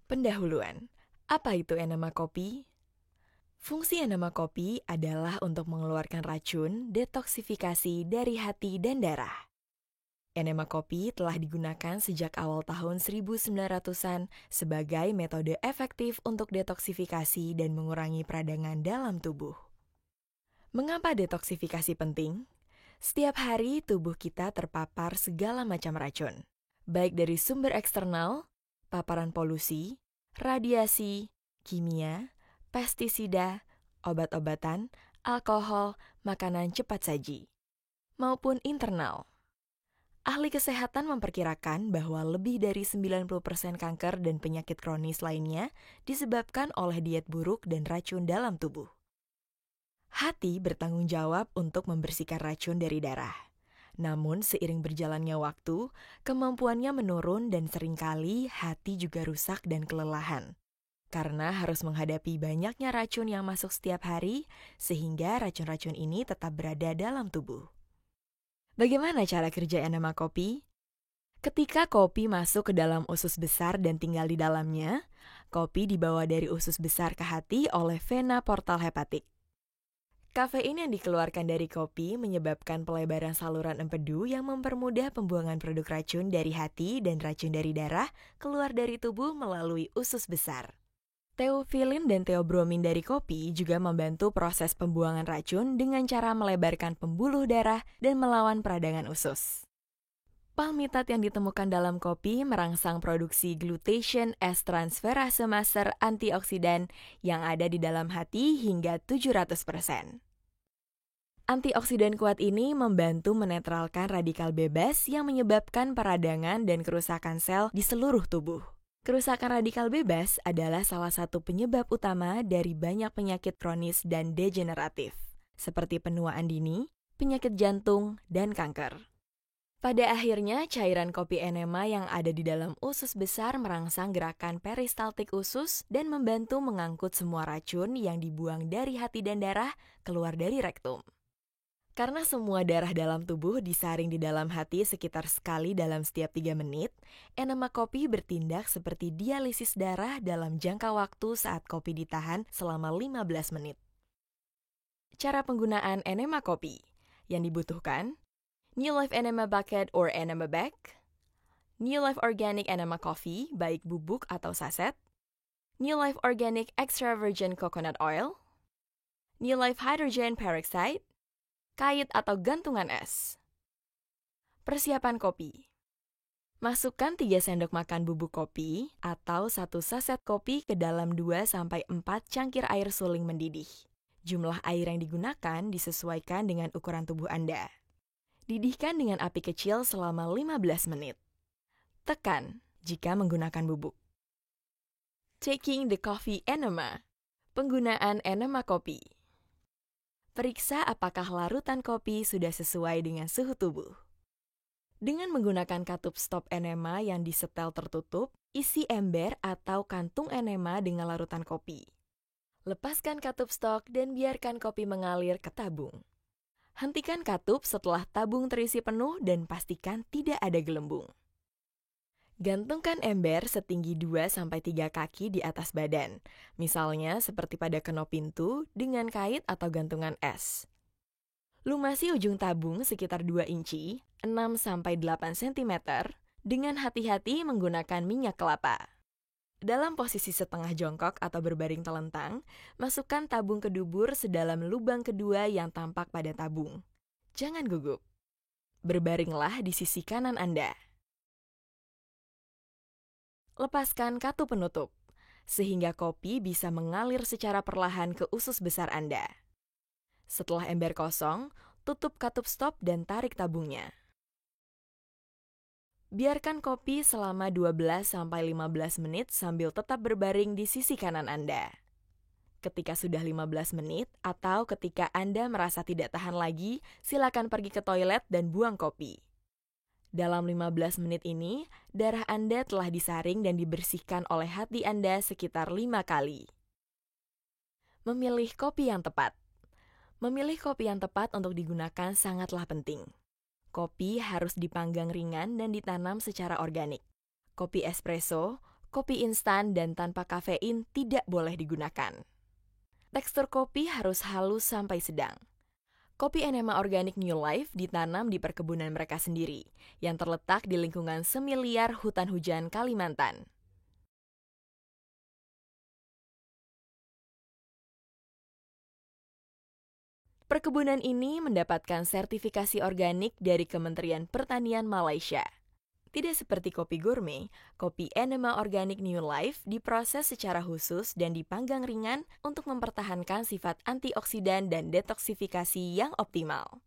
Pendahuluan, apa itu enema kopi? Fungsi enema kopi adalah untuk mengeluarkan racun detoksifikasi dari hati dan darah. Enema kopi telah digunakan sejak awal tahun 1900-an sebagai metode efektif untuk detoksifikasi dan mengurangi peradangan dalam tubuh. Mengapa detoksifikasi penting? Setiap hari tubuh kita terpapar segala macam racun, baik dari sumber eksternal, paparan polusi, radiasi, kimia, pestisida, obat-obatan, alkohol, makanan cepat saji, maupun internal. Ahli kesehatan memperkirakan bahwa lebih dari 90% kanker dan penyakit kronis lainnya disebabkan oleh diet buruk dan racun dalam tubuh. Hati bertanggung jawab untuk membersihkan racun dari darah. Namun seiring berjalannya waktu, kemampuannya menurun dan seringkali hati juga rusak dan kelelahan. Karena harus menghadapi banyaknya racun yang masuk setiap hari, sehingga racun-racun ini tetap berada dalam tubuh. Bagaimana cara kerja enema kopi? Ketika kopi masuk ke dalam usus besar dan tinggal di dalamnya, kopi dibawa dari usus besar ke hati oleh vena portal hepatik. Kafein yang dikeluarkan dari kopi menyebabkan pelebaran saluran empedu yang mempermudah pembuangan produk racun dari hati dan racun dari darah keluar dari tubuh melalui usus besar. Teofilin dan teobromin dari kopi juga membantu proses pembuangan racun dengan cara melebarkan pembuluh darah dan melawan peradangan usus. Palmitat yang ditemukan dalam kopi merangsang produksi glutathione S-transferase master antioksidan yang ada di dalam hati hingga 700%. Antioksidan kuat ini membantu menetralkan radikal bebas yang menyebabkan peradangan dan kerusakan sel di seluruh tubuh. Kerusakan radikal bebas adalah salah satu penyebab utama dari banyak penyakit kronis dan degeneratif, seperti penuaan dini, penyakit jantung, dan kanker. Pada akhirnya, cairan kopi enema yang ada di dalam usus besar merangsang gerakan peristaltik usus dan membantu mengangkut semua racun yang dibuang dari hati dan darah keluar dari rektum. Karena semua darah dalam tubuh disaring di dalam hati sekitar sekali dalam setiap 3 menit, enema kopi bertindak seperti dialisis darah dalam jangka waktu saat kopi ditahan selama 15 menit. Cara penggunaan enema kopi yang dibutuhkan: New Life Enema Bucket or Enema Bag, New Life Organic Enema Coffee baik bubuk atau saset, New Life Organic Extra Virgin Coconut Oil, New Life Hydrogen Peroxide, kait atau gantungan es. Persiapan kopi. Masukkan 3 sendok makan bubuk kopi atau 1 saset kopi ke dalam 2-4 cangkir air suling mendidih. Jumlah air yang digunakan disesuaikan dengan ukuran tubuh Anda. Didihkan dengan api kecil selama 15 menit. Tekan jika menggunakan bubuk. Taking the coffee enema. Penggunaan enema kopi. Periksa apakah larutan kopi sudah sesuai dengan suhu tubuh. Dengan menggunakan katup stop enema yang disetel tertutup, isi ember atau kantung enema dengan larutan kopi. Lepaskan katup stok dan biarkan kopi mengalir ke tabung. Hentikan katup setelah tabung terisi penuh dan pastikan tidak ada gelembung. Gantungkan ember setinggi 2-3 kaki di atas badan, misalnya seperti pada kenop pintu dengan kait atau gantungan es. Lumasi ujung tabung sekitar 2 inci, 6-8 cm, dengan hati-hati menggunakan minyak kelapa. Dalam posisi setengah jongkok atau berbaring telentang, masukkan tabung ke dubur sedalam lubang kedua yang tampak pada tabung. Jangan gugup. Berbaringlah di sisi kanan Anda. Lepaskan katup penutup, sehingga kopi bisa mengalir secara perlahan ke usus besar Anda. Setelah ember kosong, tutup katup stop dan tarik tabungnya. Biarkan kopi selama 12-15 menit sambil tetap berbaring di sisi kanan Anda. Ketika sudah 15 menit atau ketika Anda merasa tidak tahan lagi, silakan pergi ke toilet dan buang kopi. Dalam 15 menit ini, darah Anda telah disaring dan dibersihkan oleh hati Anda sekitar 5 kali. Memilih kopi yang tepat. Memilih kopi yang tepat untuk digunakan sangatlah penting. Kopi harus dipanggang ringan dan ditanam secara organik. Kopi espresso, kopi instan dan tanpa kafein tidak boleh digunakan. Tekstur kopi harus halus sampai sedang. Kopi Enema Organik New Life ditanam di perkebunan mereka sendiri, yang terletak di lingkungan semiliar hutan hujan Kalimantan. Perkebunan ini mendapatkan sertifikasi organik dari Kementerian Pertanian Malaysia. Tidak seperti kopi gourmet, kopi Enema Organic New Life diproses secara khusus dan dipanggang ringan untuk mempertahankan sifat antioksidan dan detoksifikasi yang optimal.